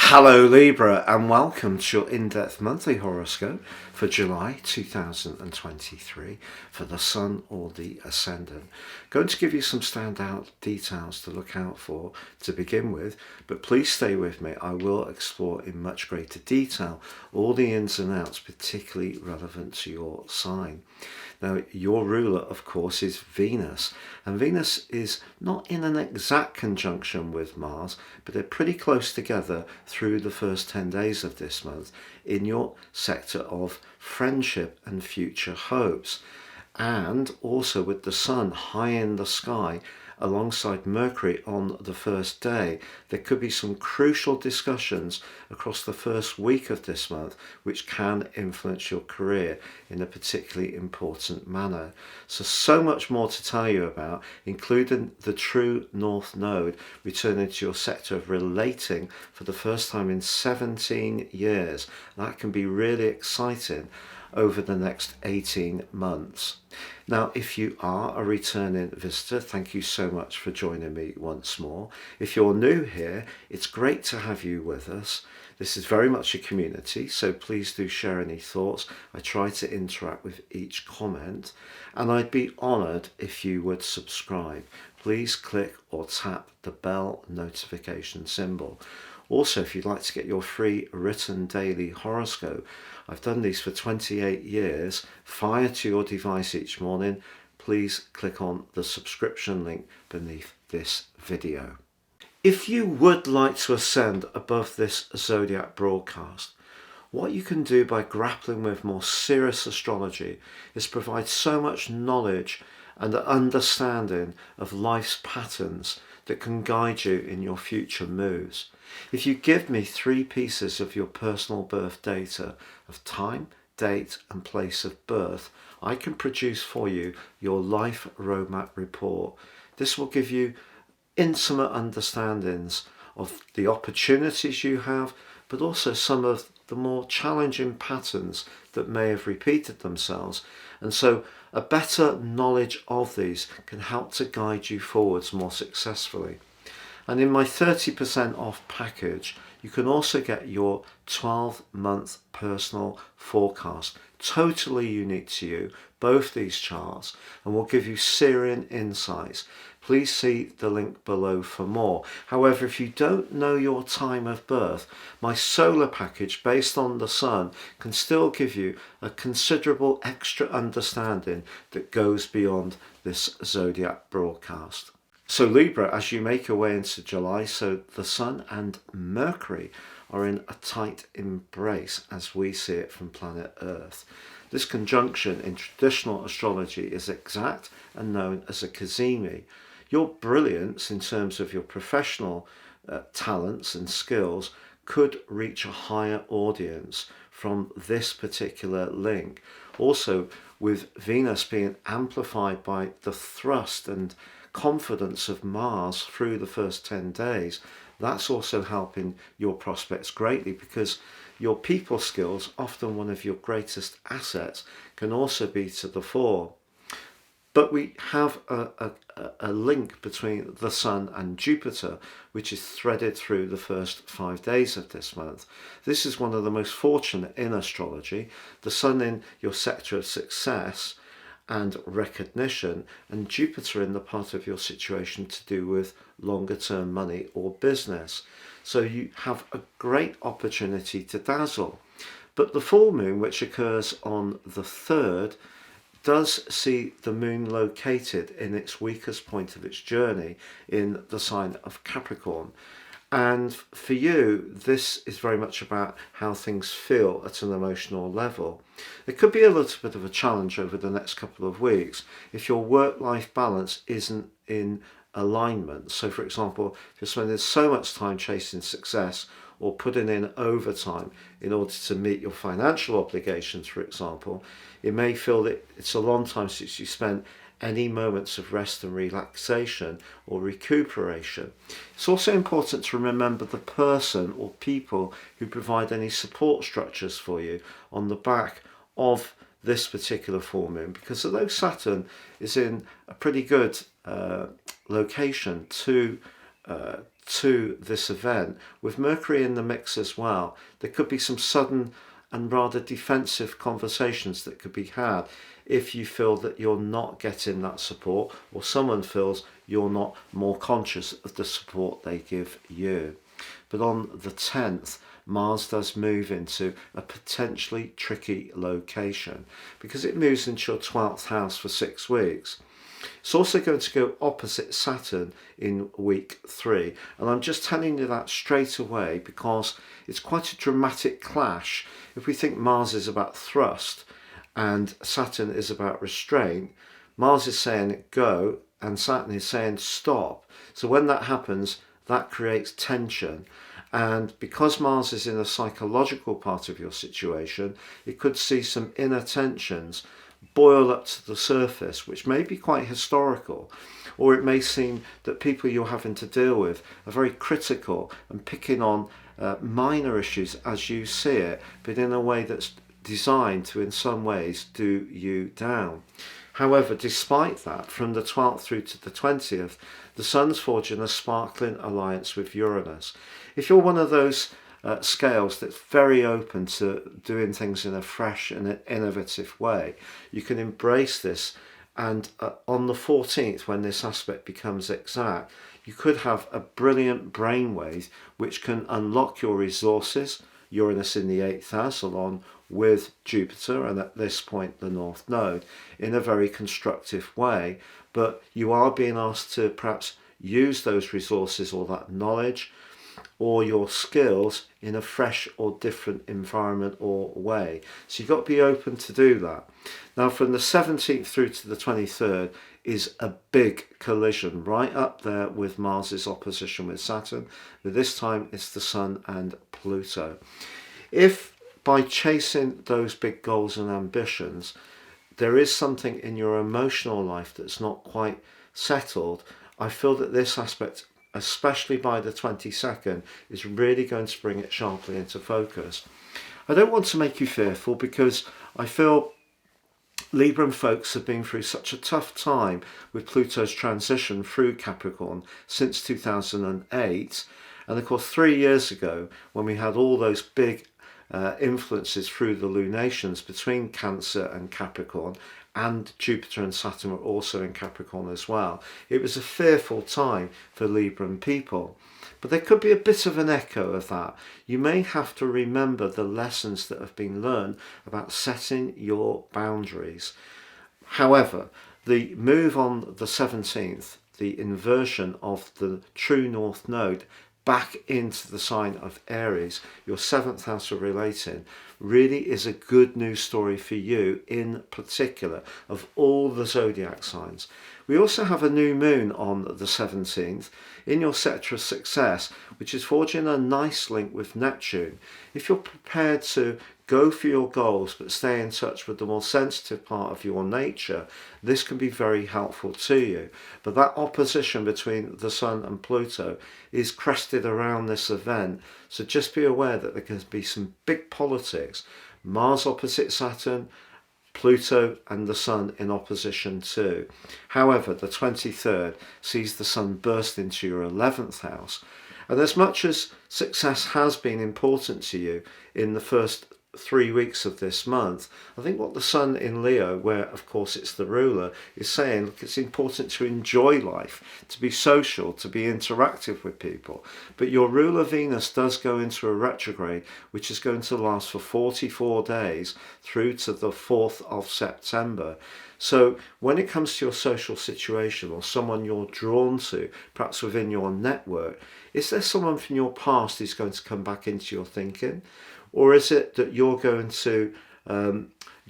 Hello Libra, and welcome to your in-depth monthly horoscope for July 2023 for the Sun or the Ascendant. Going to give you some standout details to look out for to begin with, but please stay with me. I will explore in much greater detail all the ins and outs particularly relevant to your sign. Now, your ruler, of course, is Venus, and Venus is not in an exact conjunction with Mars, but they're pretty close together through the first 10 days of this month in your sector of friendship and future hopes, and also with the Sun high in the sky alongside Mercury on the first day. There could be some crucial discussions across the first week of this month which can influence your career in a particularly important manner. So much more to tell you about, including the true North Node returning to your sector of relating for the first time in 17 years. That can be really exciting over the next 18 months. Now, if you are a returning visitor, thank you so much for joining me once more. If you're new here, it's great to have you with us. This is very much a community, so please do share any thoughts. I try to interact with each comment, and I'd be honoured if you would subscribe. Please click or tap the bell notification symbol. Also, if you'd like to get your free written daily horoscope, I've done these for 28 years, fired to your device each morning. Please click on the subscription link beneath this video. If you would like to ascend above this zodiac broadcast, what you can do by grappling with more serious astrology is provide so much knowledge and understanding of life's patterns that can guide you in your future moves. If you give me 3 pieces of your personal birth data of time, date and place of birth, I can produce for you your life roadmap report. This will give you intimate understandings of the opportunities you have, but also some of the more challenging patterns that may have repeated themselves. And so a better knowledge of these can help to guide you forwards more successfully. And in my 30% off package, you can also get your 12-month personal forecast, totally unique to you, both these charts, and will give you searing insights. Please see the link below for more. However, if you don't know your time of birth, my solar package based on the Sun can still give you a considerable extra understanding that goes beyond this zodiac broadcast. So Libra, as you make your way into July, so the Sun and Mercury are in a tight embrace as we see it from planet Earth. This conjunction in traditional astrology is exact and known as a cazimi. Your brilliance in terms of your professional talents and skills could reach a higher audience from this particular link. Also, with Venus being amplified by the thrust and confidence of Mars through the first 10 days, that's also helping your prospects greatly, because your people skills, often one of your greatest assets, can also be to the fore. But we have a link between the Sun and Jupiter, which is threaded through the first 5 days of this month. This is one of the most fortunate in astrology. The Sun in your sector of success and recognition, and Jupiter in the part of your situation to do with longer term money or business. So you have a great opportunity to dazzle. But the full moon, which occurs on the 3rd, does see the moon located in its weakest point of its journey in the sign of Capricorn. And for you, this is very much about how things feel at an emotional level. It could be a little bit of a challenge over the next couple of weeks if your work-life balance isn't in alignment. So for example, if you're spending so much time chasing success or putting in overtime in order to meet your financial obligations, for example, it may feel that it's a long time since you spent any moments of rest and relaxation or recuperation. It's also important to remember the person or people who provide any support structures for you on the back of this particular full moon, because although Saturn is in a pretty good location to to this event, with Mercury in the mix as well, there could be some sudden and rather defensive conversations that could be had if you feel that you're not getting that support, or someone feels you're not more conscious of the support they give you. But on the 10th, Mars does move into a potentially tricky location because it moves into your 12th house for 6 weeks. It's also going to go opposite Saturn in week 3, and I'm just telling you that straight away because it's quite a dramatic clash. If we think Mars is about thrust and Saturn is about restraint, Mars is saying go and Saturn is saying stop. So when that happens, that creates tension. And because Mars is in a psychological part of your situation, it could see some inner tensions boil up to the surface, which may be quite historical, or it may seem that people you're having to deal with are very critical and picking on minor issues as you see it, but in a way that's designed to in some ways do you down. However, despite that, from the 12th through to the 20th, the Sun's forging a sparkling alliance with Uranus. If you're one of those scales that's very open to doing things in a fresh and innovative way, you can embrace this. And on the 14th, when this aspect becomes exact, you could have a brilliant brainwave which can unlock your resources. Uranus in the 8th house, along with Jupiter, and at this point the North Node, in a very constructive way. But you are being asked to perhaps use those resources or that knowledge or your skills in a fresh or different environment or way. So you've got to be open to do that. Now, from the 17th through to the 23rd is a big collision, right up there with Mars's opposition with Saturn, but this time it's the Sun and Pluto. If by chasing those big goals and ambitions, there is something in your emotional life that's not quite settled, I feel that this aspect, especially by the 22nd, is really going to bring it sharply into focus. I don't want to make you fearful because I feel Libra folks have been through such a tough time with Pluto's transition through Capricorn since 2008. And of course, 3 years ago, when we had all those big influences through the lunations between Cancer and Capricorn, and Jupiter and Saturn were also in Capricorn as well, it was a fearful time for Libran people. But there could be a bit of an echo of that. You may have to remember the lessons that have been learned about setting your boundaries. However, the move on the 17th, the inversion of the true North Node back into the sign of Aries, your 7th house of relating, really is a good news story for you in particular of all the zodiac signs. We also have a new moon on the 17th in your sector of success, which is forging a nice link with Neptune. If you're prepared to go for your goals but stay in touch with the more sensitive part of your nature, this can be very helpful to you. But that opposition between the Sun and Pluto is crested around this event, so just be aware that there can be some big politics. Mars opposite Saturn, Pluto and the Sun in opposition too. However, the 23rd sees the Sun burst into your 11th house, and as much as success has been important to you in the first 3 weeks of this month, I think what the Sun in Leo, where of course it's the ruler, is saying, look, it's important to enjoy life, to be social, to be interactive with people. But your ruler Venus does go into a retrograde, which is going to last for 44 days through to the 4th of September. So when it comes to your social situation or someone you're drawn to, perhaps within your network, is there someone from your past who's going to come back into your thinking? Or is it that you're going to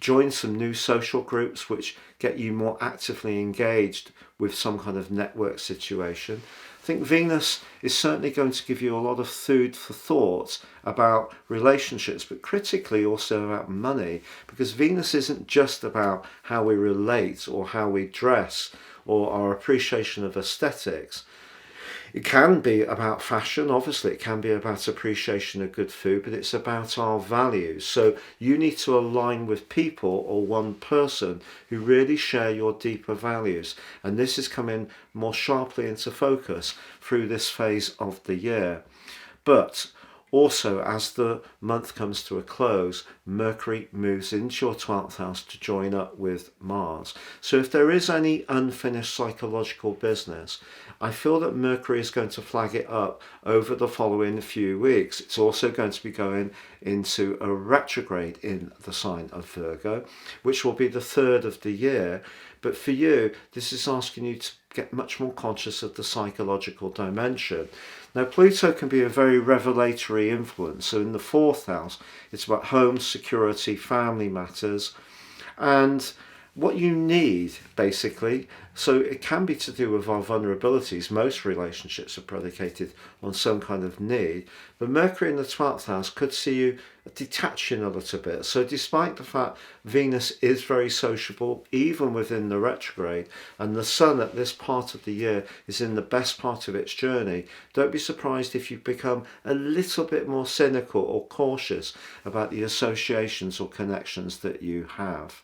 join some new social groups which get you more actively engaged with some kind of network situation? I think Venus is certainly going to give you a lot of food for thought about relationships, but critically also about money, because Venus isn't just about how we relate or how we dress or our appreciation of aesthetics. It can be about fashion, obviously, it can be about appreciation of good food, but it's about our values. So you need to align with people or one person who really share your deeper values. And this is coming more sharply into focus through this phase of the year. But also, as the month comes to a close, Mercury moves into your 12th house to join up with Mars. So if there is any unfinished psychological business, I feel that Mercury is going to flag it up over the following few weeks. It's also going to be going into a retrograde in the sign of Virgo, which will be the third of the year. But for you, this is asking you to get much more conscious of the psychological dimension. Now, Pluto can be a very revelatory influence. So in the fourth house, it's about home, security, family matters, and what you need, basically. So it can be to do with our vulnerabilities. Most relationships are predicated on some kind of need. But Mercury in the 12th house could see you detaching a little bit. So despite the fact Venus is very sociable, even within the retrograde, and the Sun at this part of the year is in the best part of its journey, don't be surprised if you become a little bit more cynical or cautious about the associations or connections that you have.